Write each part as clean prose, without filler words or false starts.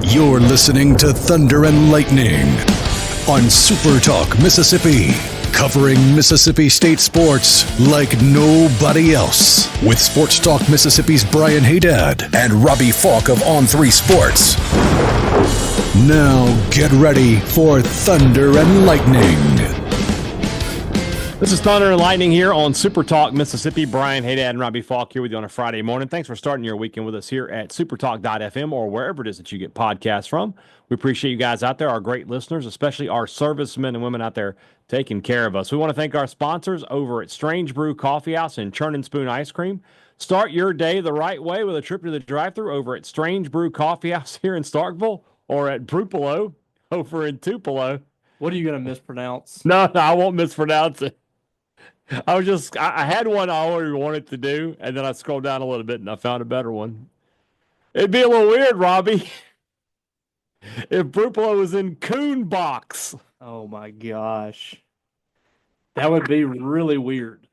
You're listening to Thunder and Lightning on SuperTalk Mississippi, covering Mississippi State sports like nobody else. With Sports Talk Mississippi's Brian Hadad and Robbie Faulk of On3 Sports. Now get ready for Thunder and Lightning. This is Thunder and Lightning here on SuperTalk Mississippi. Brian Hadad and Robbie Faulk here with you on a Friday morning. Thanks for starting your weekend with us here at supertalk.fm or wherever it is that you get podcasts from. We appreciate you guys out there, our great listeners, especially our servicemen and women out there taking care of us. We want to thank our sponsors over at Strange Brew Coffee House and Churn and Spoon Ice Cream. Start your day the right way with a trip to the drive-thru over at Strange Brew Coffee House here in Starkville or at Brupolo over in Tupelo. What are you going to mispronounce? No, I won't mispronounce it. I had one I already wanted to do, and then I scrolled down a little bit and I found a better one. It'd be a little weird, Robbie, if Brupolo was in Coon Box. Oh my gosh. That would be really weird.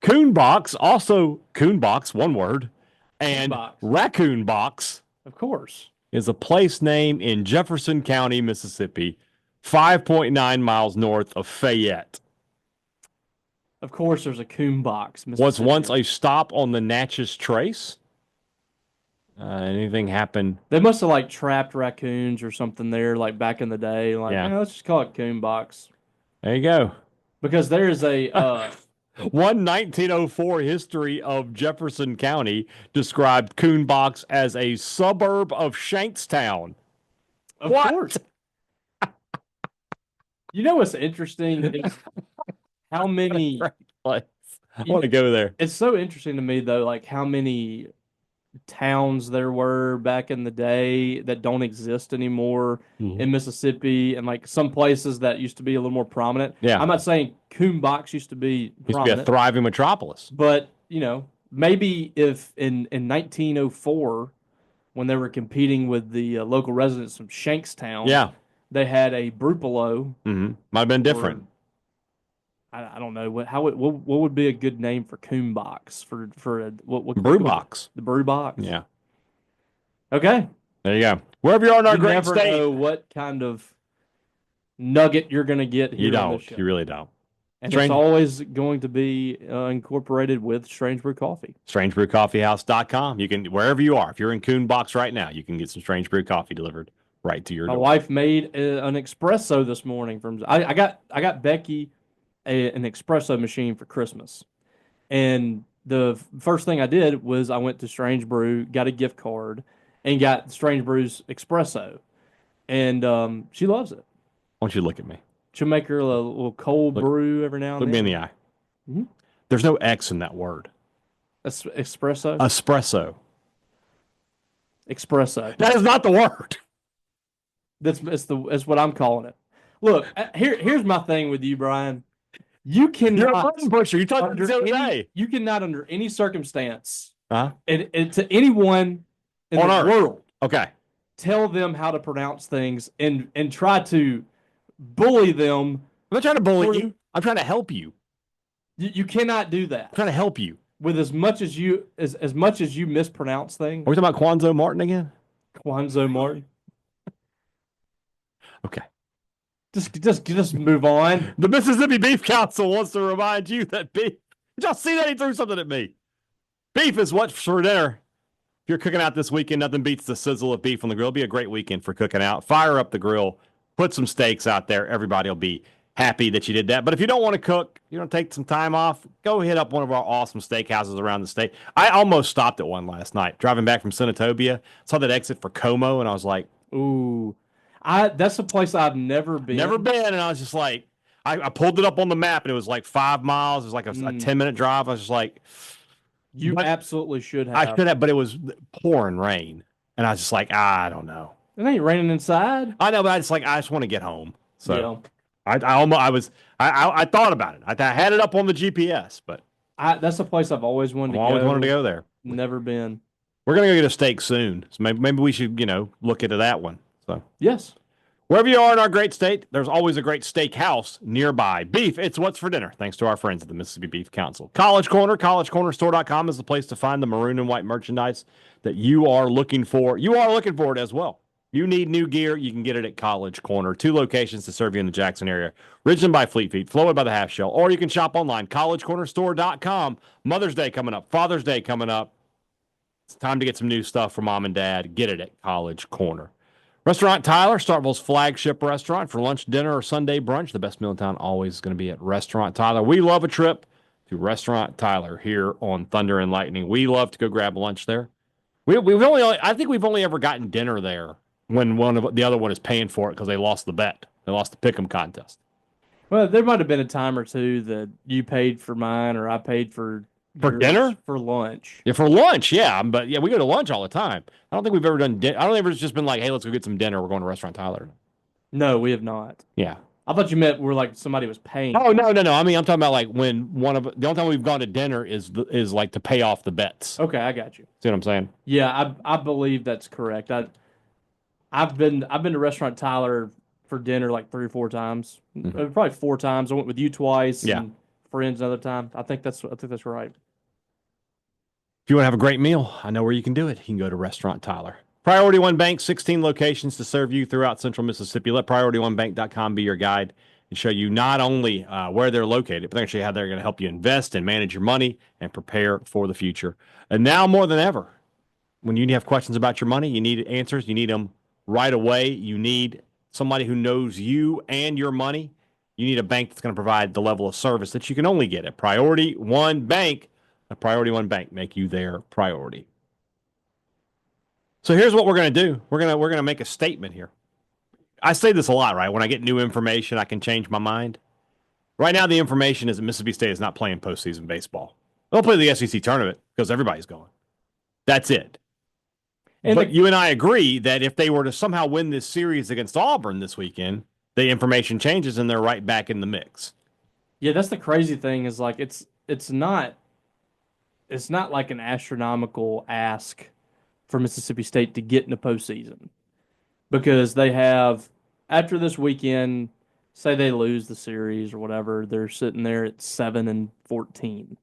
Coon Box, also Coon Box, one word, and Raccoon Box. Of course. Is a place name in Jefferson County, Mississippi, 5.9 miles north of Fayette. Of course, there's a Coon Box. Was once a stop on the Natchez Trace. Anything happened? They must have like trapped raccoons or something there, like back in the day. Like, yeah, let's just call it Coon Box. There you go. Because there's a 1904 history of Jefferson County described Coon Box as a suburb of Shankstown. Of course. You know what's interesting is how many. I want to go there. It's so interesting to me though, like how many towns there were back in the day that don't exist anymore in Mississippi, and like some places that used to be a little more prominent. Yeah, I'm not saying Coon Box used to be prominent, a thriving metropolis, but you know, maybe if in 1904 when they were competing with the local residents from Shankstown, yeah, they had a Brupolo. Might have been different. I don't know what would be a good name for Coon Box for what Brew Box. The Brew Box. Yeah. Okay. There you go. Wherever you are in our great state, you never know what kind of nugget you're going to get here. You don't. You really don't. And it's always going to be incorporated with Strange Brew Coffee. StrangeBrewCoffeehouse.com. You can, wherever you are, if you're in Coon Box right now, you can get some Strange Brew coffee delivered right to your door. My wife made an espresso this morning from. I got Becky an espresso machine for Christmas, and the first thing I did was I went to Strange Brew, got a gift card, and got Strange Brew's espresso, and she loves it. Why don't you look at me? She'll make her a little cold brew every now and then. Look me in the eye. Mm-hmm. There's no X in that word. Espresso. Espresso. Espresso. That is not the word. That's what I'm calling it. Look, here's my thing with you, Brian. You cannot. You're a button pusher. You talked the other day. You cannot, under any circumstance, and to anyone in the world, tell them how to pronounce things and try to bully them. I'm not trying to bully you. I'm trying to help you. You cannot do that. I'm trying to help you. With as much as you mispronounce things. Are we talking about Quanzo Martin again? Quanzo Martin. Okay. Just move on. The Mississippi Beef Council wants to remind you that beef. Did y'all see that? He threw something at me. Beef is what's for dinner. If you're cooking out this weekend, nothing beats the sizzle of beef on the grill. It'll be a great weekend for cooking out. Fire up the grill. Put some steaks out there. Everybody will be happy that you did that. But if you don't want to cook, you want to take some time off, go hit up one of our awesome steakhouses around the state. I almost stopped at one last night. Driving back from Senatobia, saw that exit for Como, and I was like, ooh. That's a place I've never been. Never been, and I was just like, I pulled it up on the map, and it was like 5 miles. It was like a 10-minute drive. I was just like, you absolutely should have. I should have, but it was pouring rain, and I was just like, I don't know. It ain't raining inside. I know, but I just want to get home. So I thought about it. I had it up on the GPS, but that's a place I've always wanted to go. Always wanted to go there. Never been. We're gonna go get a steak soon, so maybe we should look into that one. So yes, Wherever you are in our great state, there's always a great steakhouse nearby. Beef, it's what's for dinner, thanks to our friends at the Mississippi Beef Council. College Corner, collegecornerstore.com is the place to find the maroon and white merchandise that you are looking for. You are looking for it as well. You need new gear, you can get it at College Corner. 2 locations to serve you in the Jackson area. Ridgeland by Fleet Feet, Flowood by the Half Shell, or you can shop online, collegecornerstore.com. Mother's Day coming up, Father's Day coming up. It's time to get some new stuff for mom and dad. Get it at College Corner. Restaurant Tyler, Starkville's flagship restaurant for lunch, dinner, or Sunday brunch. The best meal in town always is going to be at Restaurant Tyler. We love a trip to Restaurant Tyler here on Thunder and Lightning. We love to go grab lunch there. I think we've only ever gotten dinner there when the other one is paying for it because they lost the bet. They lost the pick'em contest. Well, there might have been a time or two that you paid for mine or I paid for dinner? For lunch. Yeah, for lunch, yeah. But yeah, we go to lunch all the time. I don't think we've ever done dinner. I don't think it's just been like, hey, let's go get some dinner. We're going to Restaurant Tyler. No, we have not. Yeah. I thought you meant we're like somebody was paying. Oh, no. I mean, I'm talking about like when the only time we've gone to dinner is like to pay off the bets. Okay, I got you. See what I'm saying? Yeah, I believe that's correct. I've been to Restaurant Tyler for dinner like 3 or 4 times. Mm-hmm. Probably 4 times. I went with you twice. Yeah. And friends another time. I think that's right. If you want to have a great meal, I know where you can do it. You can go to Restaurant Tyler. Priority One Bank, 16 locations to serve you throughout central Mississippi. Let PriorityOneBank.com be your guide and show you not only where they're located, but actually how they're going to help you invest and manage your money and prepare for the future. And now more than ever, when you have questions about your money, you need answers. You need them right away. You need somebody who knows you and your money. You need a bank that's going to provide the level of service that you can only get at Priority One Bank. Let Priority One Bank make you their priority. So here's what we're going to do. We're going to make a statement here. I say this a lot, right? When I get new information, I can change my mind. Right now, the information is that Mississippi State is not playing postseason baseball. They'll play the SEC tournament because everybody's going. That's it. But you and I agree that if they were to somehow win this series against Auburn this weekend, the information changes and they're right back in the mix. Yeah, that's the crazy thing is like it's not like an astronomical ask for Mississippi State to get in the postseason because they have, after this weekend, say they lose the series or whatever, they're sitting there at 7-14.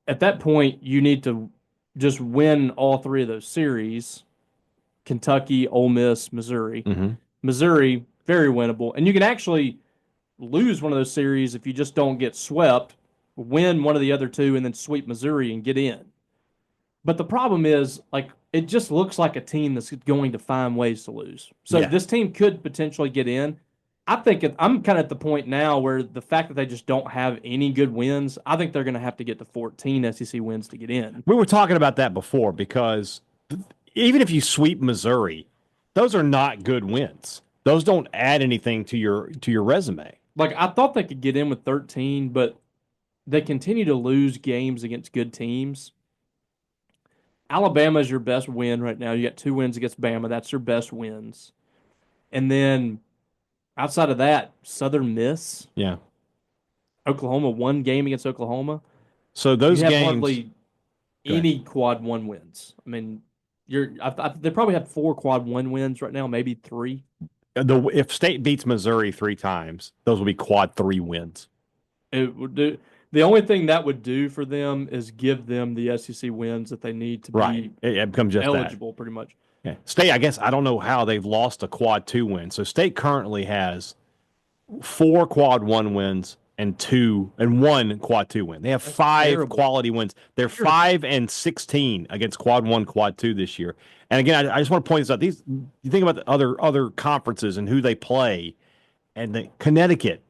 At that point, you need to just win all 3 of those series: Kentucky, Ole Miss, Missouri. Mm-hmm. Missouri, very winnable, and you can actually lose one of those series if you just don't get swept. Win one of the other 2 and then sweep Missouri and get in. But the problem is, like, it just looks like a team that's going to find ways to lose. So This team could potentially get in. I think I'm kind of at the point now where the fact that they just don't have any good wins, I think they're going to have to get to 14 SEC wins to get in. We were talking about that before because even if you sweep Missouri, those are not good wins. Those don't add anything to your resume. Like, I thought they could get in with 13, but they continue to lose games against good teams. Alabama is your best win right now. You got 2 wins against Bama. That's your best wins. And then outside of that, Southern Miss. Yeah. Oklahoma, 1 game against Oklahoma. So those you have games. Hardly any quad 1 wins. I mean, they probably have 4 quad 1 wins right now, maybe 3. If State beats Missouri 3 times, those will be quad 3 wins. It would do. The only thing that would do for them is give them the SEC wins that they need to be it becomes just eligible, pretty much. Yeah. State, I guess, I don't know how they've lost a quad 2 win. So State currently has 4 quad 1 wins and 1 quad 2 win. They have 5 terrible. quality wins. They're 5-16 against quad 1, quad 2 this year. And again, I just want to point this out. You think about the other conferences and who they play, and Connecticut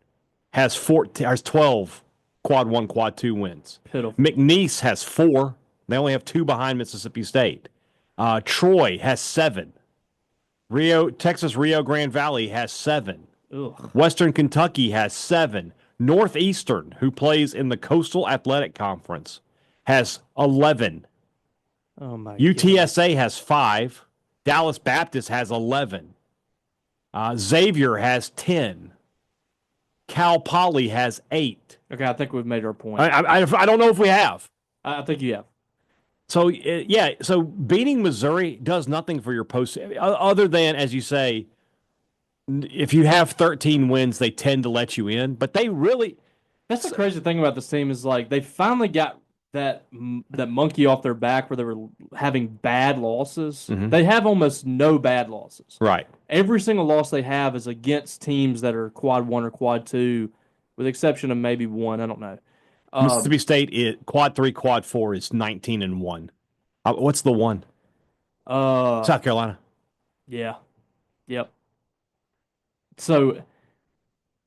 has 12 quad 1, quad 2 wins. Pitiful. McNeese has 4. They only have 2 behind Mississippi State. Troy has 7. Texas Rio Grande Valley has 7. Ugh. Western Kentucky has 7. Northeastern, who plays in the Coastal Athletic Conference, has 11. Oh my UTSA has 5. Dallas Baptist has 11. Xavier has 10. Cal Poly has 8. Okay, I think we've made our point. I don't know if we have. I think you have. So, so beating Missouri does nothing for your post, other than, as you say, if you have 13 wins, they tend to let you in, but they really. That's the crazy thing about this team is like they finally got that monkey off their back where they were having bad losses. Mhm. They have almost no bad losses. Right. Every single loss they have is against teams that are quad one or quad two, with the exception of maybe one. I don't know. Mississippi State, quad 3, quad 4 is 19-1. What's the one? South Carolina. Yeah. Yep. So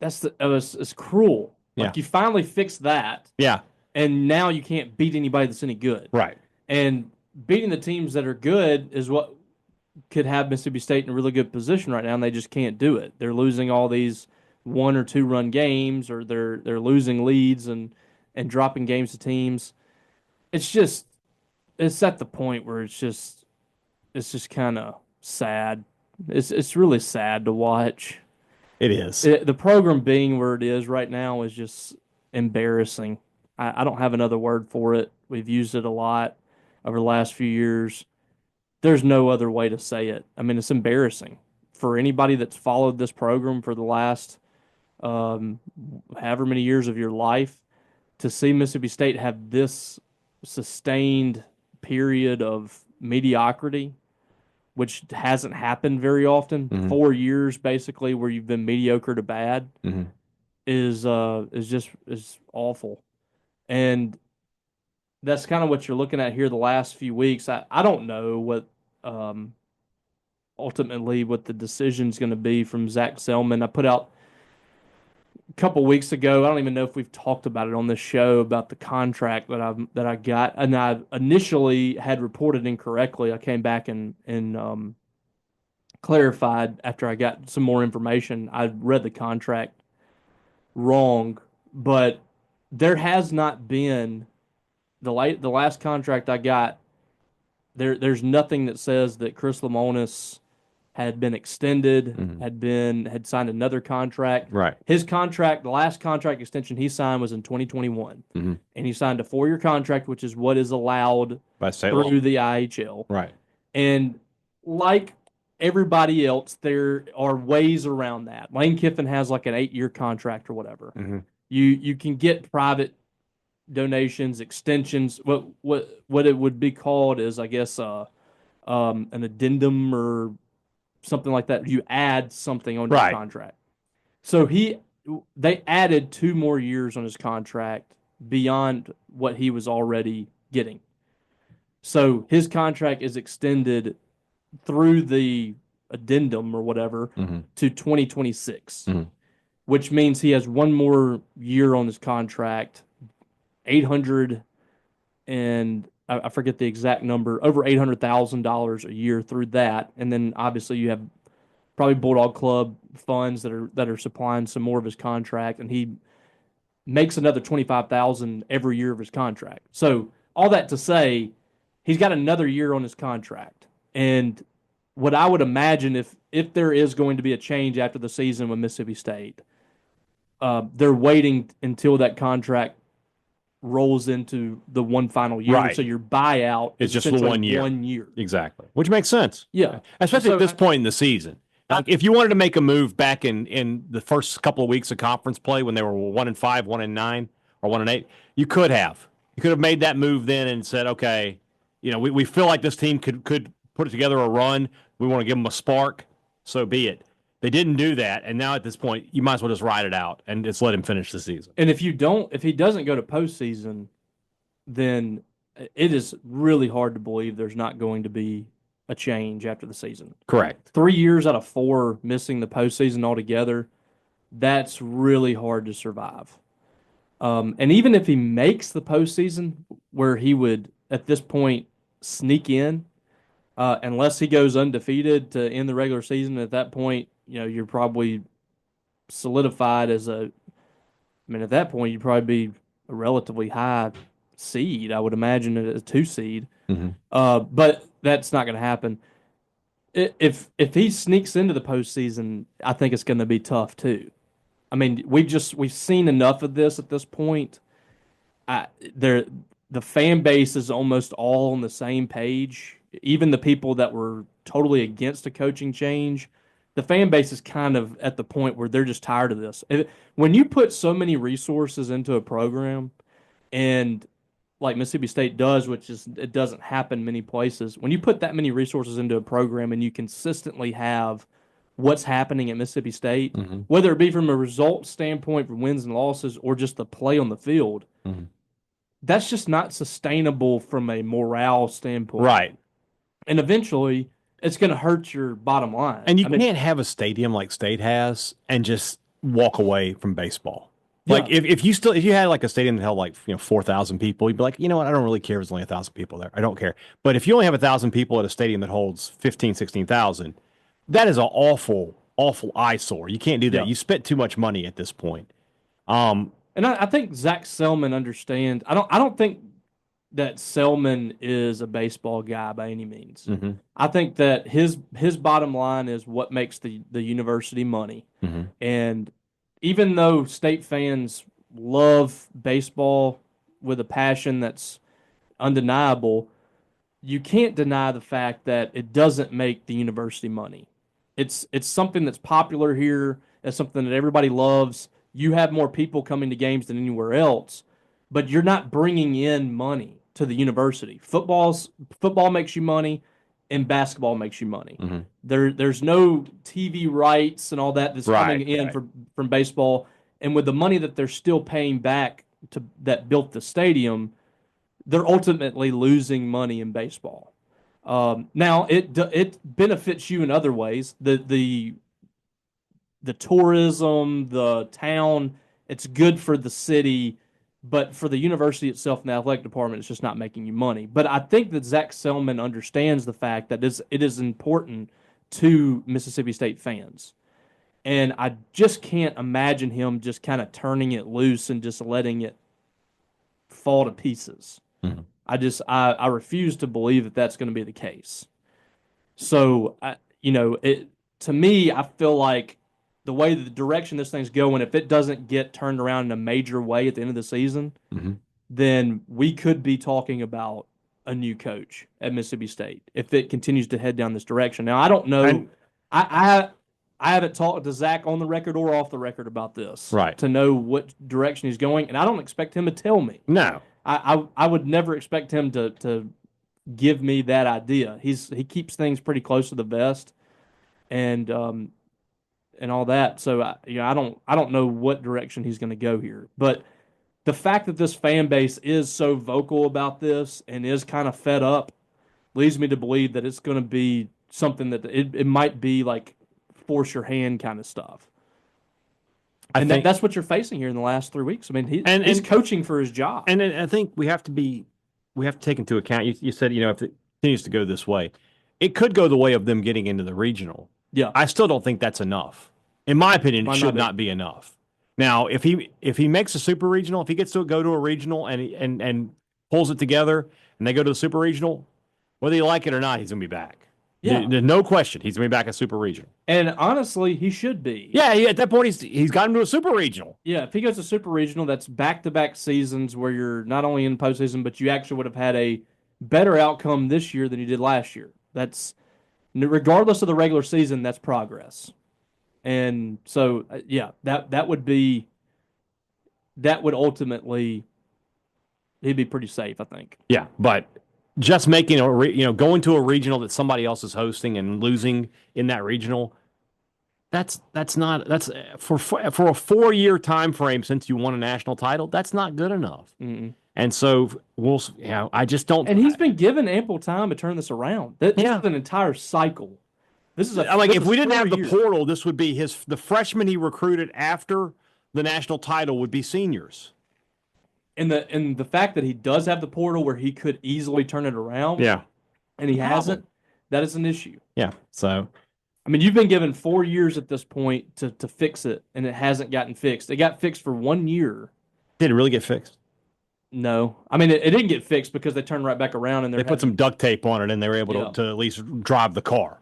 it's cruel. Like Yeah. you finally fixed that, Yeah. and now you can't beat anybody that's any good. Right. And beating the teams that are good is what could have Mississippi State in a really good position right now, and they just can't do it. They're losing all these 1 or 2 run games, or they're losing leads and dropping games to teams. It's at the point where it's just kind of sad. It's really sad to watch. It is. The program being where it is right now is just embarrassing. I don't have another word for it. We've used it a lot over the last few years. There's no other way to say it. I mean, it's embarrassing for anybody that's followed this program for the last however many years of your life to see Mississippi State have this sustained period of mediocrity, which hasn't happened very often. Mhm. 4 years basically where you've been mediocre to bad Mhm. is awful. And that's kind of what you're looking at here the last few weeks. I don't know what ultimately what the decision's going to be from Zach Selman. I put out a couple weeks ago. I don't even know if we've talked about it on this show about the contract that I got, and I initially had reported incorrectly. I came back and clarified after I got some more information. I read the contract wrong, but there has not been the last contract I got. There's nothing that says that Chris Lemonis had been extended, had signed another contract. Right. His contract, the last contract extension he signed was in 2021, and he signed a 4-year contract, which is what is allowed By state through law. the IHL. Right. And like everybody else, there are ways around that. Lane Kiffin has like an 8-year contract or whatever. You can get private donations, extensions. What it would be called is, I guess, an addendum or something like that. You add something on your contract. So they added 2 more years on his contract beyond what he was already getting. So his contract is extended through the addendum or whatever to 2026, which means he has 1 more year on his contract, 800 and I forget the exact number, over $800,000 a year through that, and then obviously you have probably Bulldog Club funds that are supplying some more of his contract, and he makes another $25,000 every year of his contract. So all that to say, he's got another year on his contract, and what I would imagine if there is going to be a change after the season with Mississippi State, they're waiting until that contract rolls into the one final year. Right. So your buyout is just essentially 1 year. 1 year. Exactly. Which makes sense. Yeah. Especially at this point in the season. Like if you wanted to make a move back in the first couple of weeks of conference play when they were 1-5, 1-9, or 1-8, you could have. You could have made that move then and said, okay, we feel like this team could put together a run. We want to give them a spark. So be it. They didn't do that, and now at this point, you might as well just ride it out and just let him finish the season. And if he doesn't go to postseason, then it is really hard to believe there's not going to be a change after the season. Correct. 3 years out of 4 missing the postseason altogether, that's really hard to survive. And even if he makes the postseason, where he would at this point sneak in, unless he goes undefeated to end the regular season, at that point, you're probably solidified as at that point, you'd probably be a relatively high seed. I would imagine a 2 seed. But that's not going to happen. If he sneaks into the postseason, I think it's going to be tough too. I mean, we've seen enough of this at this point. The fan base is almost all on the same page. Even the people that were totally against a coaching change, the fan base is kind of at the point where they're just tired of this. When you put so many resources into a program, and like Mississippi State does, which is it doesn't happen many places. When you put that many resources into a program and you consistently have what's happening at Mississippi State, whether it be from a result standpoint for wins and losses or just the play on the field, that's just not sustainable from a morale standpoint. Right. And eventually it's going to hurt your bottom line. And you can't have a stadium like State has and just walk away from baseball. Like if you had like a stadium that held like 4,000 people, you'd be like, you know what, I don't really care if there's only 1,000 people there. I don't care. But if you only have 1,000 people at a stadium that holds 15, 16,000, that is an awful, awful eyesore. You can't do that. Yeah. You spent too much money at this point. And I think Zach Selman understands. I don't think that Selman is a baseball guy by any means. I think that his bottom line is what makes the university money. And even though State fans love baseball with a passion that's undeniable, you can't deny the fact that it doesn't make the university money. It's something that's popular here. It's something that everybody loves. You have more people coming to games than anywhere else, but you're not bringing in money to the university. Football makes you money, and basketball makes you money. There's no TV rights and all that's coming in from baseball, and with the money that they're still paying back to that built the stadium, they're ultimately losing money in baseball. Now it benefits you in other ways. The tourism, the town, it's good for the city. But for the university itself and the athletic department, it's just not making you money. But I think that Zach Selman understands the fact that it is important to Mississippi State fans. And I just can't imagine him just kind of turning it loose and just letting it fall to pieces. I refuse to believe that that's going to be the case. So, to me, I feel like the way the direction this thing's going, if it doesn't get turned around in a major way at the end of the season, then we could be talking about a new coach at Mississippi State if it continues to head down this direction. Now, I don't know. I haven't talked to Zach on the record or off the record about this to know what direction he's going, and I don't expect him to tell me. No. I would never expect him to give me that idea. He keeps things pretty close to the vest, and all that. So I don't know what direction he's going to go here. But the fact that this fan base is so vocal about this and is kind of fed up leads me to believe that it's going to be something that it might be like force your hand kind of stuff. And that's what you're facing here in the last 3 weeks. I mean, he's coaching for his job. And I think we have to take into account. You said if it continues to go this way, it could go the way of them getting into the regional. Yeah, I still don't think that's enough. In my opinion, it should not be enough. Now, if he makes a super regional, if he gets to go to a regional and pulls it together, and they go to the super regional, whether you like it or not, he's going to be back. Yeah, there's no question he's going to be back at super regional. And honestly, he should be. Yeah, at that point he's got him to a super regional. Yeah, if he goes to super regional, that's back-to-back seasons where you're not only in postseason, but you actually would have had a better outcome this year than you did last year. That's regardless of the regular season, that's progress. And so, that would ultimately, he'd be pretty safe, I think. Yeah, but just making going to a regional that somebody else is hosting and losing in that regional, that's for a 4-year time frame since you won a national title. That's not good enough. And so I just don't. And he's been given ample time to turn this around. This is an entire cycle. This is if we didn't have the portal, this would be the freshmen he recruited after the national title would be seniors. And the fact that he does have the portal where he could easily turn it around, and he hasn't, that is an issue. Yeah. So, I mean, you've been given 4 years at this point to fix it, and it hasn't gotten fixed. It got fixed for 1 year. Did it really get fixed? No. I mean, it didn't get fixed because they turned right back around and they put some duct tape on it, and they were able to at least drive the car.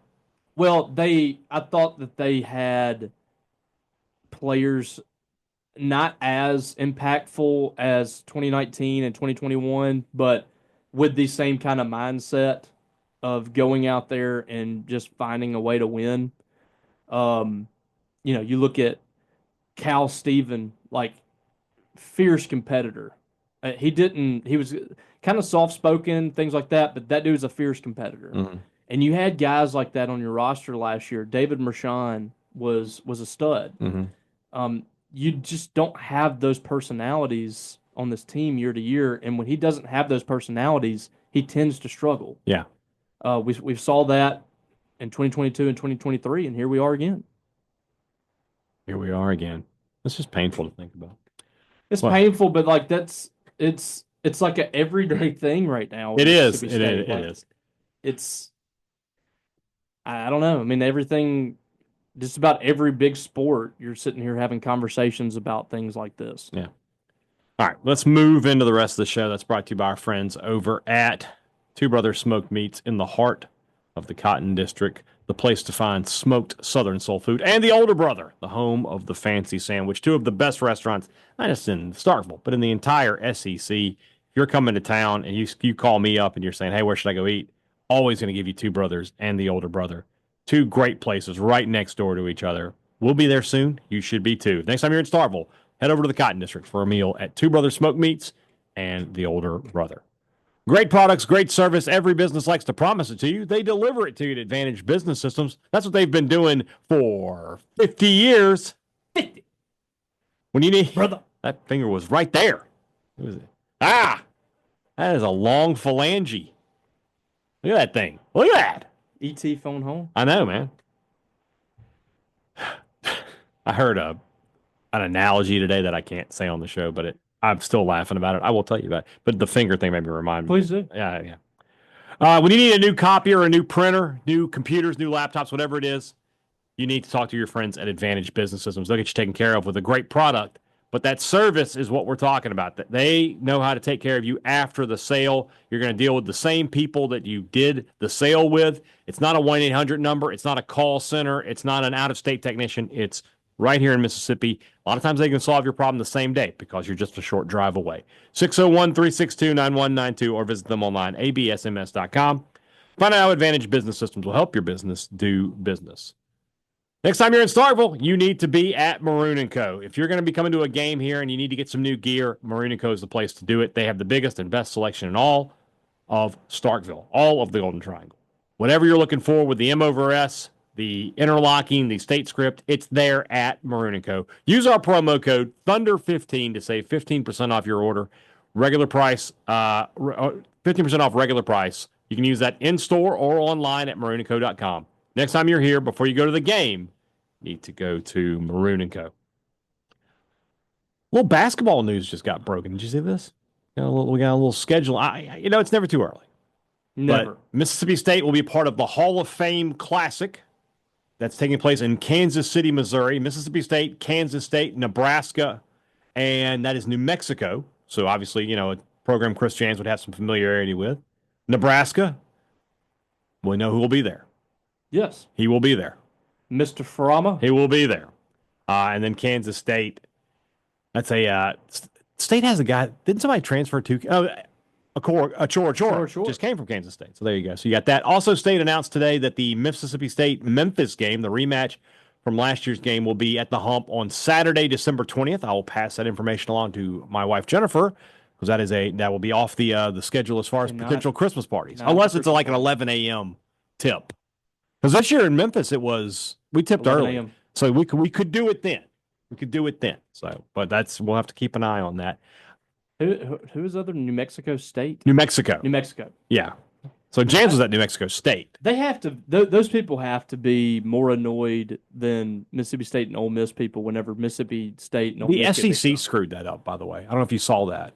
Well, I thought that they had players not as impactful as 2019 and 2021, but with the same kind of mindset of going out there and just finding a way to win. You look at Cal Steven, like fierce competitor. He was kind of soft spoken, things like that, but that dude's a fierce competitor. Mm-hmm. And you had guys like that on your roster last year. David Mershon was a stud. Mm-hmm. You just don't have those personalities on this team year to year, and when he doesn't have those personalities, he tends to struggle. Yeah. We saw that in 2022 and 2023, and here we are again. Here we are again. It's just painful to think about. It's painful, but like it's like an everyday thing right now. It is. It is. It's I don't know. I mean, everything, just about every big sport, you're sitting here having conversations about things like this. Yeah. All right, let's move into the rest of the show. That's brought to you by our friends over at Two Brothers Smoked Meats in the heart of the Cotton District, the place to find smoked Southern soul food, and the Older Brother, the home of the fancy sandwich, two of the best restaurants, not just in Starkville, but in the entire SEC. If you're coming to town and you call me up and you're saying, hey, where should I go eat? Always going to give you Two Brothers and the Older Brother. Two great places right next door to each other. We'll be there soon. You should be too. Next time you're in Starkville, head over to the Cotton District for a meal at Two Brothers Smoked Meats and the Older Brother. Great products, great service. Every business likes to promise it to you. They deliver it to you at Advantage Business Systems. That's what they've been doing for 50 years. 50. When you need, brother, that finger was right there. What was it? Ah, that is a long phalange. Look at that thing. Look at that. ET phone home. I know, man. I heard an analogy today that I can't say on the show, but I'm still laughing about it. I will tell you about it. But the finger thing made me remind me. Please do. Yeah. When you need a new copier, a new printer, new computers, new laptops, whatever it is, you need to talk to your friends at Advantage Business Systems. They'll get you taken care of with a great product. But that service is what we're talking about. That they know how to take care of you after the sale. You're going to deal with the same people that you did the sale with. It's not a 1-800 number. It's not a call center. It's not an out-of-state technician. It's right here in Mississippi. A lot of times they can solve your problem the same day because you're just a short drive away. 601-362-9192 or visit them online, absms.com. Find out how Advantage Business Systems will help your business do business. Next time you're in Starkville, you need to be at Maroon & Co. If you're going to be coming to a game here and you need to get some new gear, Maroon & Co. is the place to do it. They have the biggest and best selection in all of Starkville, all of the Golden Triangle. Whatever you're looking for with the M over S, the interlocking, the state script, it's there at Maroon & Co. Use our promo code Thunder15 to save 15% off your order. Regular price, 15% off regular price. You can use that in-store or online at maroonandco.com. Next time you're here, before you go to the game, you need to go to Maroon & Co. A little basketball news just got broken. Did you see this? We got a little schedule. It's never too early. Never. But Mississippi State will be part of the Hall of Fame Classic that's taking place in Kansas City, Missouri. Mississippi State, Kansas State, Nebraska, and that is New Mexico. So obviously, a program Chris Jans would have some familiarity with. Nebraska, we know who will be there. Yes. He will be there. Mr. Farama? He will be there. And then Kansas State. That's State has a guy. Didn't somebody transfer to? Chor just came from Kansas State. So there you go. So you got that. Also, State announced today that the Mississippi State-Memphis game, the rematch from last year's game, will be at the Hump on Saturday, December 20th. I will pass that information along to my wife, Jennifer, because that will be off the schedule as far as potential Christmas parties. Unless it's like an 11 a.m. tip. Because this year in Memphis, we tipped early. So we could do it then. So, but we'll have to keep an eye on that. Who is other New Mexico State? New Mexico. Yeah. So James was at New Mexico State. They have to. Those people have to be more annoyed than Mississippi State and Ole Miss people whenever Mississippi State and Ole Miss. The SEC screwed that up, by the way. I don't know if you saw that.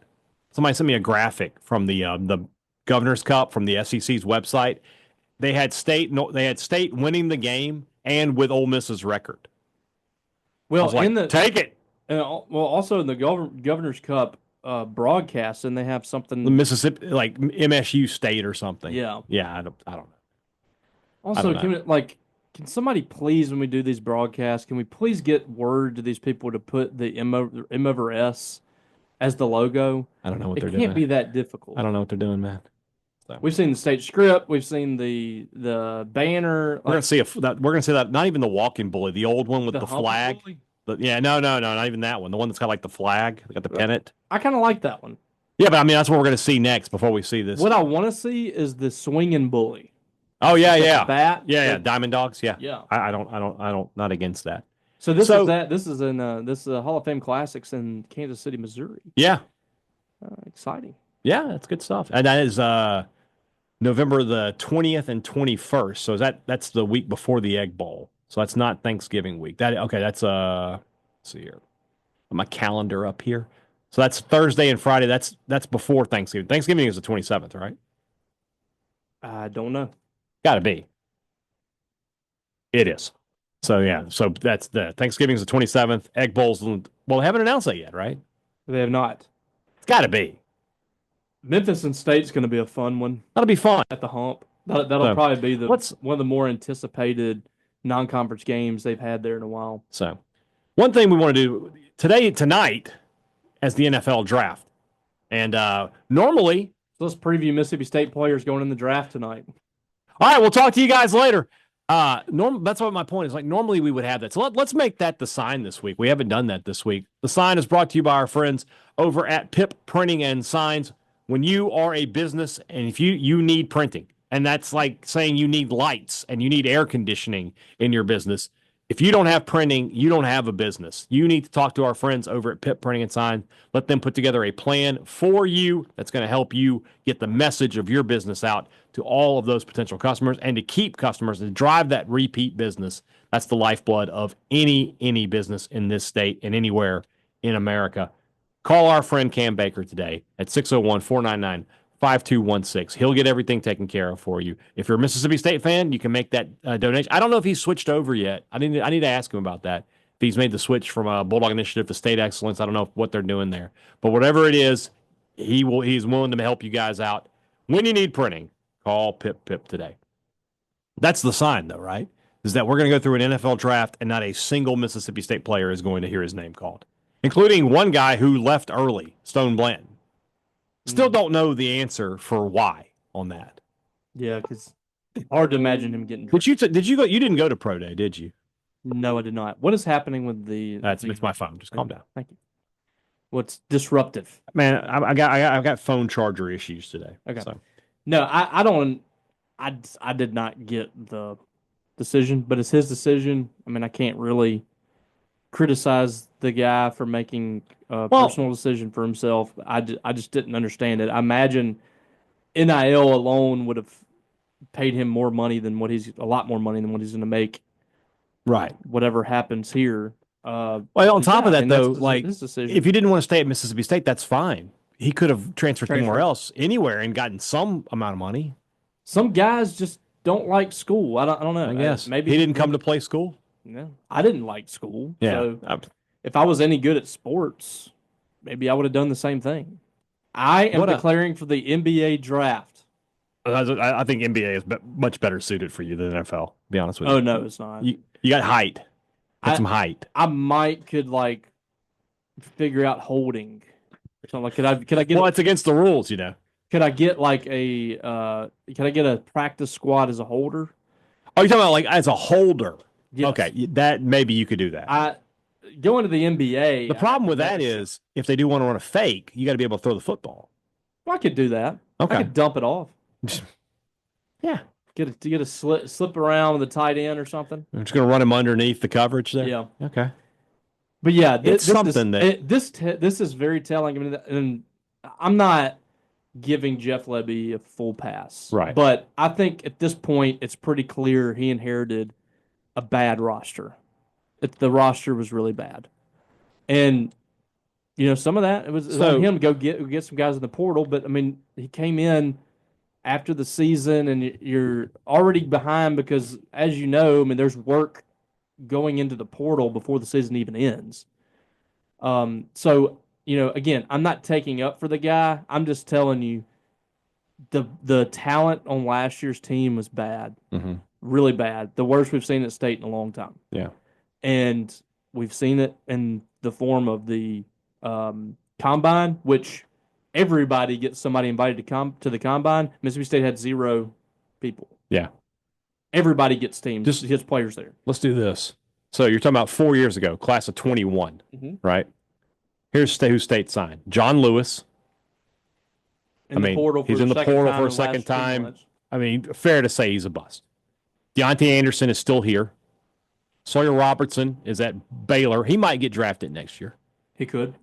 Somebody sent me a graphic from the Governor's Cup from the SEC's website. They had State winning the game and with Ole Miss's record. Well, take it. Also in the Governor's Cup broadcast, and they have something the Mississippi, like MSU State or something. Yeah. I don't know. Also, can somebody please, when we do these broadcasts, can we please get word to these people to put the M over S as the logo? I don't know what they're doing. It can't be that difficult. I don't know what they're doing, man. We've seen the state script. We've seen the banner. We're gonna see we're gonna see that. Not even the walking bully, the old one with the flag. No, not even that one. The one that's got like the flag, got the pennant. I kind of like that one. Yeah, but I mean that's what we're gonna see next before we see this. What I want to see is the swinging bully. Oh yeah, yeah, bat. Yeah, Diamond Dawgs. Yeah, yeah. I don't, not against that. So this is that. This is in this Hall of Fame Classics in Kansas City, Missouri. Yeah, exciting. Yeah, that's good stuff. And that is November the 20th and 21st. So that's the week before the Egg Bowl. So that's not Thanksgiving week. That's let's see here. My calendar up here. So that's Thursday and Friday. That's before Thanksgiving. Thanksgiving is the 27th, right? I don't know. Got to be. It is. So yeah, so that's the Thanksgiving is the 27th. Egg Bowl's well, they haven't announced that yet, right? They have not. It's got to be. Memphis and State's going to be a fun one. That'll be fun at the Hump. That'll probably be one of the more anticipated non-conference games they've had there in a while. So, one thing we want to do tonight, as the NFL draft, and normally, so let's preview Mississippi State players going in the draft tonight. All right, we'll talk to you guys later. That's what my point is. Like normally we would have that. So let's make that the sign this week. We haven't done that this week. The sign is brought to you by our friends over at Pip Printing and Signs. When you are a business and if you need printing, and that's like saying you need lights and you need air conditioning in your business. If you don't have printing, you don't have a business. You need to talk to our friends over at Pip Printing and Signs. Let them put together a plan for you that's going to help you get the message of your business out to all of those potential customers and to keep customers and drive that repeat business. That's the lifeblood of any business in this state and anywhere in America. Call our friend Cam Baker today at 601-499-5216. He'll get everything taken care of for you. If you're a Mississippi State fan, you can make that donation. I don't know if he's switched over yet. I need to ask him about that. If he's made the switch from a Bulldog Initiative to State Excellence, I don't know what they're doing there. But whatever it is, he's willing to help you guys out. When you need printing, call Pip today. That's the sign, though, right? Is that we're going to go through an NFL draft and not a single Mississippi State player is going to hear his name called, including one guy who left early, Stone Blanton. Still don't know the answer for why on that. Yeah, because hard to imagine him getting. Did you go? You didn't go to Pro Day, did you? No, I did not. What is happening with the? It's my phone. Just calm down. Thank you. What's disruptive? Man, I've got phone charger issues today. Okay. So. No, I don't. I did not get the decision, but it's his decision. I mean, I can't really criticize the guy for making a personal decision for himself. I just didn't understand it. I imagine NIL alone would have paid him more money than a lot more money than what he's going to make. Right. Whatever happens here. Well, on top of that, though, if he didn't want to stay at Mississippi State, that's fine. He could have transferred anywhere else, anywhere, and gotten some amount of money. Some guys just don't like school. I don't know. I guess maybe he didn't come to play school. No, I didn't like school. Yeah. So if I was any good at sports, maybe I would have done the same thing. I am declaring for the NBA draft. I think NBA is much better suited for you than NFL, to be honest with you. Oh, no, it's not. You got height. Some height. I could figure out holding or something. Like, could I get? Well, it's against the rules, you know. Could I get a practice squad as a holder? Oh, you're talking about like as a holder? Yes. Okay, that maybe you could do that. Going to the NBA. The problem with that is if they do want to run a fake, you got to be able to throw the football. Well, I could do that. Okay. I could dump it off. Yeah. Get a slip around with a tight end or something. I'm just going to run him underneath the coverage there. Yeah. Okay. But yeah, this is very telling. I mean, and I'm not giving Jeff Lebby a full pass, right? But I think at this point, it's pretty clear he inherited a bad roster. The roster was really bad, and some of that it was on him to go get some guys in the portal. But I mean, he came in after the season, and you're already behind because, as you know, I mean, there's work going into the portal before the season even ends. So again, I'm not taking up for the guy. I'm just telling you, the talent on last year's team was bad, really bad. The worst we've seen at State in a long time. Yeah, and we've seen it in the form of the combine, which everybody gets somebody invited to the combine. Mississippi State had 0 people. Yeah. Everybody gets teams, gets players there. Let's do this. So you're talking about 4 years ago, class of 21, right? Here's who State signed. John Lewis. He's in the portal for a second time. I mean, fair to say he's a bust. Deontay Anderson is still here. Sawyer Robertson is at Baylor. He might get drafted next year. He could.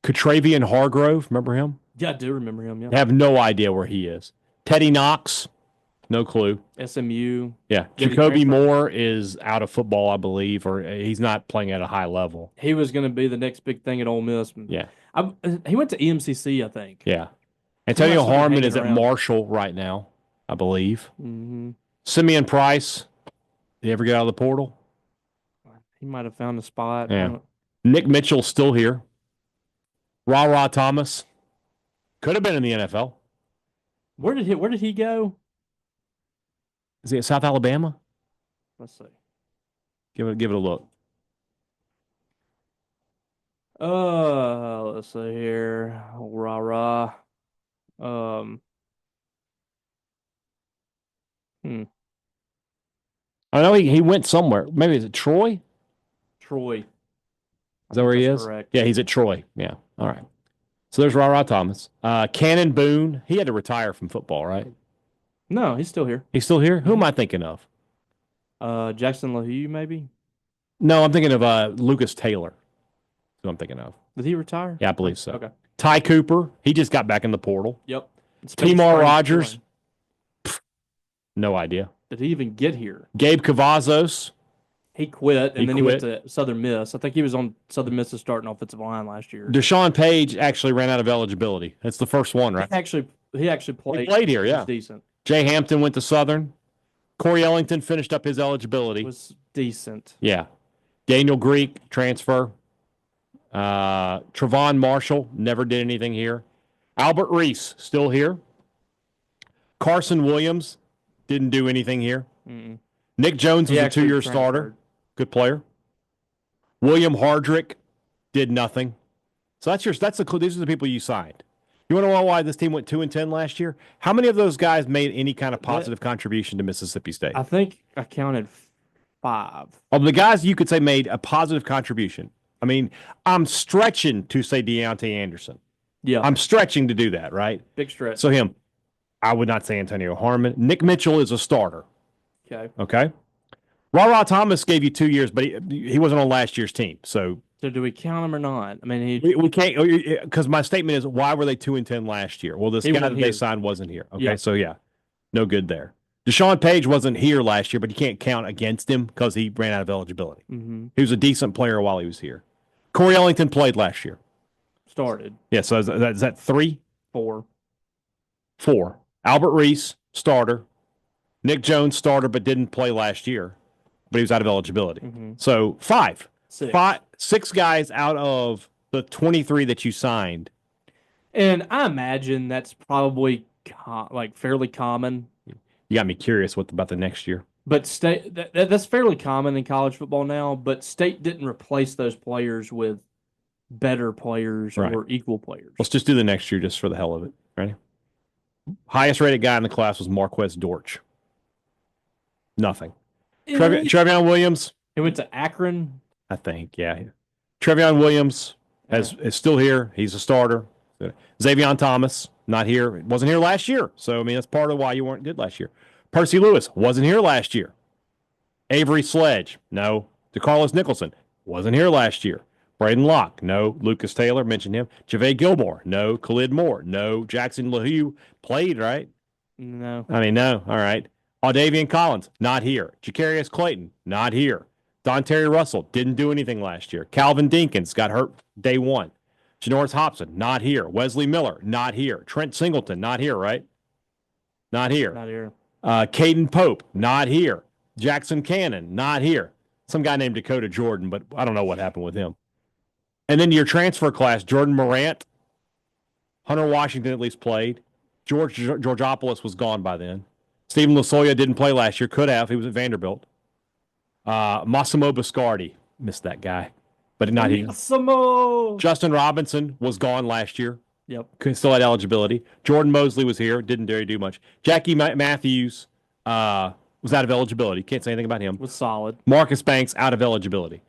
Katravian Hargrove, remember him? Yeah, I do remember him. Yeah. I have no idea where he is. Teddy Knox, no clue. SMU. Yeah. Jacoby Moore is out of football, I believe, or he's not playing at a high level. He was going to be the next big thing at Ole Miss. Yeah. He went to EMCC, I think. Yeah. Antonio Harmon is at Marshall right now, I believe. Mm-hmm. Simeon Price, did he ever get out of the portal? He might have found a spot. Yeah. Nick Mitchell's still here. Ra Thomas could have been in the NFL. Where did he go? Is he at South Alabama? Let's see. Give it a look. Let's see here. Ra. I know he went somewhere. Maybe is it Troy? Troy. Is that where he is? Correct. Yeah, he's at Troy. Yeah. All right. So there's Ra Thomas. Cannon Boone. He had to retire from football, right? No, he's still here. He's still here? Who am I thinking of? Jackson LaHue, maybe? No, I'm thinking of Lucas Taylor. That's who I'm thinking of. Did he retire? Yeah, I believe so. Okay. Ty Cooper. He just got back in the portal. Yep. Timar Rogers. No idea. Did he even get here? Gabe Cavazos. He quit, and then he went to Southern Miss. I think he was on Southern Miss's starting offensive line last year. Deshaun Page actually ran out of eligibility. That's the first one, right? He actually played. He played here, yeah. Was decent. Jay Hampton went to Southern. Corey Ellington finished up his eligibility. Was decent. Yeah. Daniel Greek, transfer. Trevon Marshall, never did anything here. Albert Reese, still here. Carson Williams, didn't do anything here. Mm-mm. Nick Jones was a 2-year starter. Good player. William Hardrick did nothing. So these are the people you signed. You want to know why this team went 2-10 last year? How many of those guys made any kind of positive contribution to Mississippi State? I think I counted 5. Of the guys you could say made a positive contribution. I mean, I'm stretching to say Deontay Anderson. Yeah. I'm stretching to do that, right? Big stretch. So him. I would not say Antonio Harmon. Nick Mitchell is a starter. Okay. Ra Thomas gave you 2 years, but he wasn't on last year's team. So do we count him or not? I mean, we can't, because my statement is, why were they 2-10 last year? Well, this guy that they signed wasn't here. Okay, so no good there. Deshaun Page wasn't here last year, but you can't count against him because he ran out of eligibility. Mm-hmm. He was a decent player while he was here. Corey Ellington played last year. Started. Yeah, so is that 3? 4. 4. Albert Reese, starter. Nick Jones, starter, but didn't play last year, but he was out of eligibility. Mm-hmm. So 5. 6. 6 guys out of the 23 that you signed. And I imagine that's probably fairly common. You got me curious about the next year. But State that's fairly common in college football now, but State didn't replace those players with better players or equal players. Let's just do the next year just for the hell of it. Ready? Highest rated guy in the class was Marquez Dortch. Nothing. Trevion Williams. He went to Akron. I think, yeah. Trevion Williams is still here. He's a starter. Xavier Thomas, not here. Wasn't here last year. So, I mean, that's part of why you weren't good last year. Percy Lewis, wasn't here last year. Avery Sledge, no. DeCarlos Nicholson, wasn't here last year. Braden Locke, no. Lucas Taylor, mentioned him. Javea Gilmore, no. Khalid Moore, no. Jackson LaHue, played, right? No. I mean, no. All right. Audavian Collins, not here. Jacarius Clayton, not here. Don Terry Russell, didn't do anything last year. Calvin Dinkins got hurt day 1. Janoris Hobson, not here. Wesley Miller, not here. Trent Singleton, not here, right? Not here. Not here. Caden Pope, not here. Jackson Cannon, not here. Some guy named Dakota Jordan, but I don't know what happened with him. And then your transfer class, Jordan Morant, Hunter Washington at least played. Georgopoulos was gone by then. Stephen Lasoya didn't play last year. Could have. He was at Vanderbilt. Massimo Biscardi. Missed that guy. But not he. Massimo! Justin Robinson was gone last year. Yep. Still had eligibility. Jordan Mosley was here. Didn't really do much. Jackie Matthews was out of eligibility. Can't say anything about him. Was solid. Marcus Banks out of eligibility.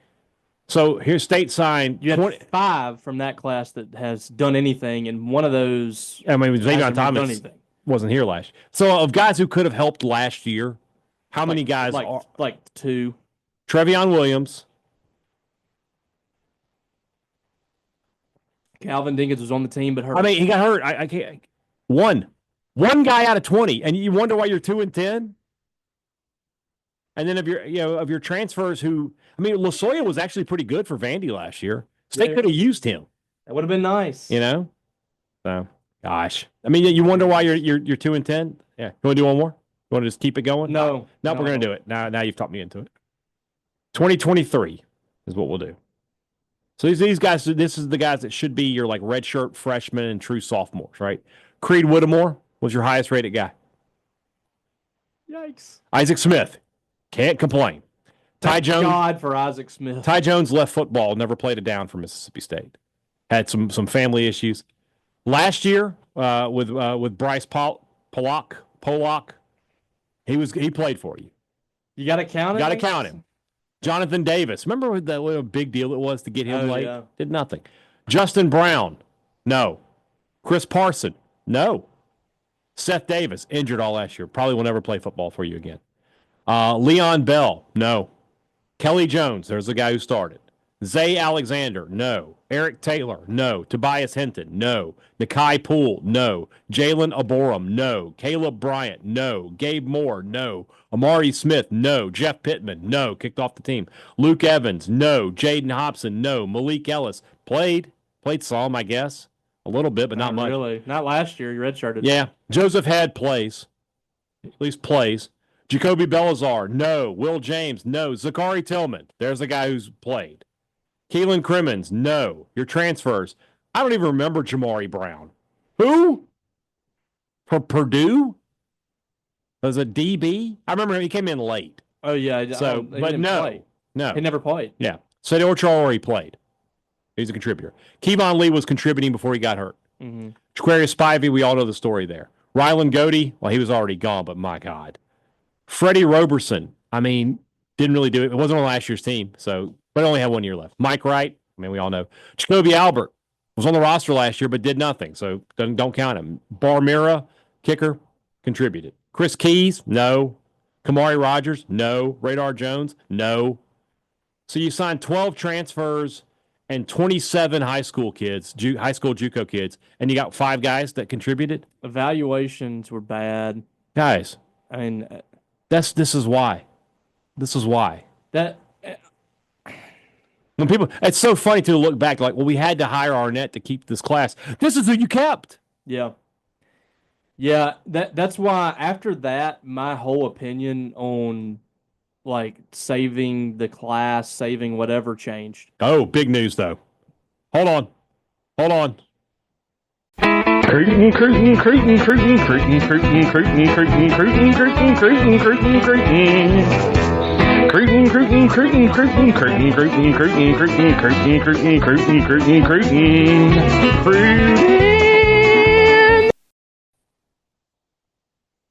So here's state signed. You had 5 from that class that has done anything, and one of those. I mean, Xavier hasn't done Thomas anything. wasn't here last. So of guys who could have helped last year, how many guys are like 2? Trevion Williams. Calvin Dinkins was on the team, but hurt. I mean, he got hurt. I can't. One guy out of 20, and you wonder why you're 2-10. And then of your transfers, Lasoya was actually pretty good for Vandy last year. State could have used him. That would have been nice. So gosh, I mean, you wonder why you're 2-10. Yeah, you want to do one more? You want to just keep it going? No, we're going to do it now. You've talked me into it. 2023 is what we'll do. So these guys, this is the guys that should be your like redshirt freshmen and true sophomores, right? Creed Whittemore was your highest rated guy. Yikes. Isaac Smith, can't complain. Ty Jones. God for Isaac Smith. Ty Jones left football, never played it down for Mississippi State. Had some family issues. Last year, with Bryce Pollock, he played for you. You got to count him. Got to count him. Jonathan Davis. Remember what a big deal it was to get him late? Yeah. Did nothing. Justin Brown. No. Chris Parson. No. Seth Davis. Injured all last year. Probably will never play football for you again. Leon Bell. No. Kelly Jones. There's the guy who started. Zay Alexander. No. Eric Taylor. No. Tobias Hinton. No. Nakai Poole. No. Jalen Aboram. No. Caleb Bryant. No. Gabe Moore. No. Amari Smith. No. Jeff Pittman. No. Kicked off the team. Luke Evans. No. Jaden Hobson. No. Malik Ellis. Played some, I guess. A little bit, but not much. Really. Not last year. You redshirted. Yeah. Joseph Head plays. At least plays. Jacoby Belazar. No. Will James. No. Zachary Tillman. There's a guy who's played. Keelan Crimmins, no. Your transfers. I don't even remember Jamari Brown. Who? For Purdue? Was a DB? I remember he came in late. Oh, yeah. So, but no. He never played. Yeah. Sede Orchari played. He's a contributor. Kevon Lee was contributing before he got hurt. Mm-hmm. Jaquarius Spivey, we all know the story there. Rylan Godey, well, he was already gone, but my God. Freddie Roberson, I mean, didn't really do it. It wasn't on last year's team, but only had 1 year left. Mike Wright, I mean, we all know. Jacoby Albert was on the roster last year, but did nothing, so don't count him. Barmira, kicker, contributed. Chris Keys, no. Kamari Rogers, no. Radar Jones, no. So you signed 12 transfers and 27 high school kids, high school JUCO kids, and you got 5 guys that contributed? Evaluations were bad. Guys. I mean, this is why. This is why. When people, it's so funny to look back like, well, we had to hire Arnett to keep this class. This is who you kept. Yeah. Yeah, that's why after that, my whole opinion on like saving the class, saving whatever changed. Oh, big news though. Hold on.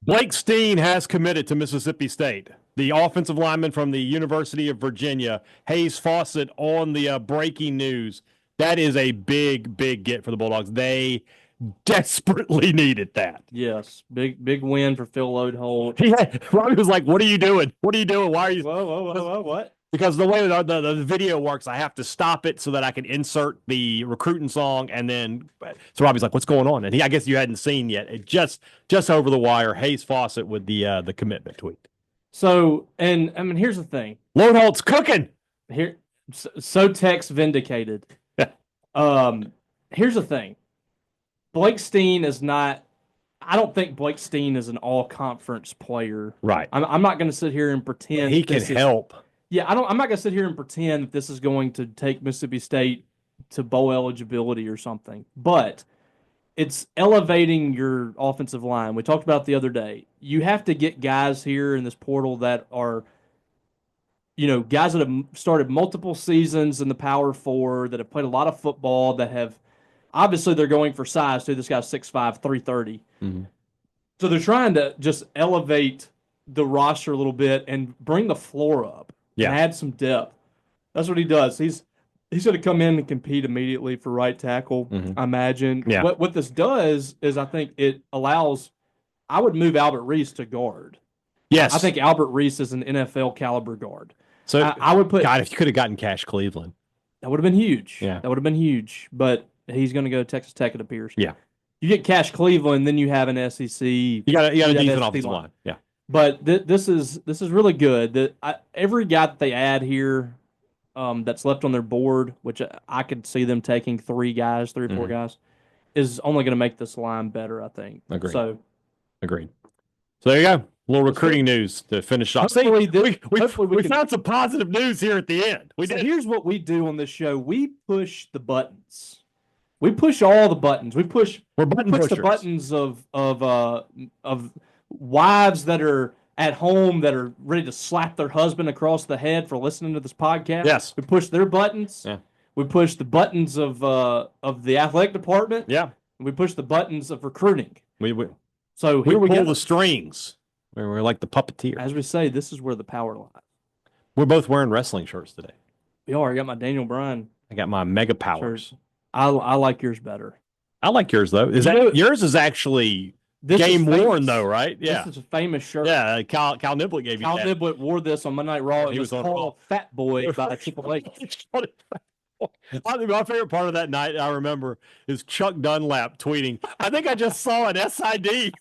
Blake Steen has committed to Mississippi State. The offensive lineman from the University of Virginia, Hayes Fawcett, on the breaking news. That is a big get for the Bulldogs. They desperately needed that. Yes, big win for Phil Lodeholt. Yeah, Robbie was like, "What are you doing? Why are you?" Whoa, what? Because the way the video works, I have to stop it so that I can insert the recruiting song, and then so Robbie's like, "What's going on?" And I guess you hadn't seen yet. It just over the wire. Hayes Fawcett with the commitment tweet. So, and I mean, here's the thing: Lodeholt's cooking here. So Tex vindicated. Here's the thing: Blake Steen is not. I don't think Blake Steen is an all-conference player. Right. I'm not going to sit here and pretend he can help. Yeah, I'm not going to sit here and pretend that this is going to take Mississippi State to bowl eligibility or something. But it's elevating your offensive line. We talked about it the other day. You have to get guys here in this portal that are, guys that have started multiple seasons in the Power Four, that have played a lot of football, that have obviously they're going for size too. This guy's 6'5", 330. Mm-hmm. So they're trying to just elevate the roster a little bit and bring the floor up and add some depth. That's what he does. He's going to come in and compete immediately for right tackle, I imagine. Yeah. What this does is I think it allows – I would move Albert Reese to guard. Yes. I think Albert Reese is an NFL caliber guard. So I would put – God, if you could have gotten Cash Cleveland. That would have been huge. Yeah. That would have been huge. But he's going to go to Texas Tech, it appears. Yeah. You get Cash Cleveland, then you have an SEC. You got a decent offensive line. Yeah. But this is really good. Every guy that they add here that's left on their board, which I could see them taking 3 or 4 guys, is only going to make this line better, I think. Agreed. Agreed. So there you go. A little recruiting news to finish off. Hopefully we found some positive news here at the end. Here's what we do on this show. We push the buttons. We push all the buttons. We push the buttons of wives that are at home that are ready to slap their husband across the head for listening to this podcast. Yes. We push their buttons. Yeah. We push the buttons of the athletic department. Yeah. We push the buttons of recruiting. So we here we pull go. the strings. We're like the puppeteer. As we say, this is where the power lies. We're both wearing wrestling shirts today. We are. I got my Daniel Bryan. I got my Mega Powers. Shirts. I like yours better. I like yours though. Yours is actually game worn though, right? Yeah. This is a famous shirt. Yeah, Cal Niblett gave you that. Cal Niblett wore this on Monday Night Raw. It was called Fat Boy by Triple H. My favorite part of that night, I remember, is Chuck Dunlap tweeting, I think I just saw an SID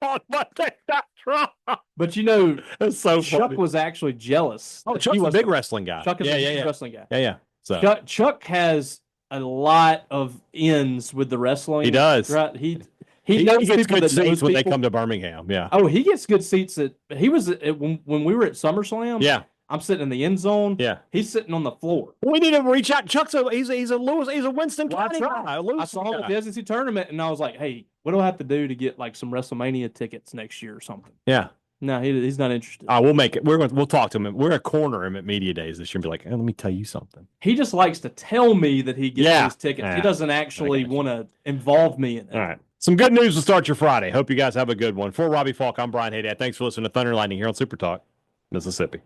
on Monday Night Raw. But you know, it's so Chuck funny. was actually jealous. Oh, Chuck's a big wrestling guy. Chuck is a big wrestling guy. Yeah. So Chuck has a lot of ins with the wrestling. He does. Right? He knows gets good seats when they come to Birmingham. Yeah. Oh, he gets good seats when we were at SummerSlam. Yeah. I'm sitting in the end zone. Yeah. He's sitting on the floor. We need to reach out. Chuck's he's a Winston County guy. I saw him at the SEC tournament, and I was like, hey, what do I have to do to get like some WrestleMania tickets next year or something? Yeah. No, he's not interested. We'll make it. We'll talk to him. We're going to corner him at Media Days this year and be like, hey, let me tell you something. He just likes to tell me that he gets these tickets. Yeah. He doesn't actually want to involve me in it. All right. Some good news to start your Friday. Hope you guys have a good one. For Robbie Faulk, I'm Brian Hadad. Thanks for listening to Thunder and Lightning here on Super Talk, Mississippi.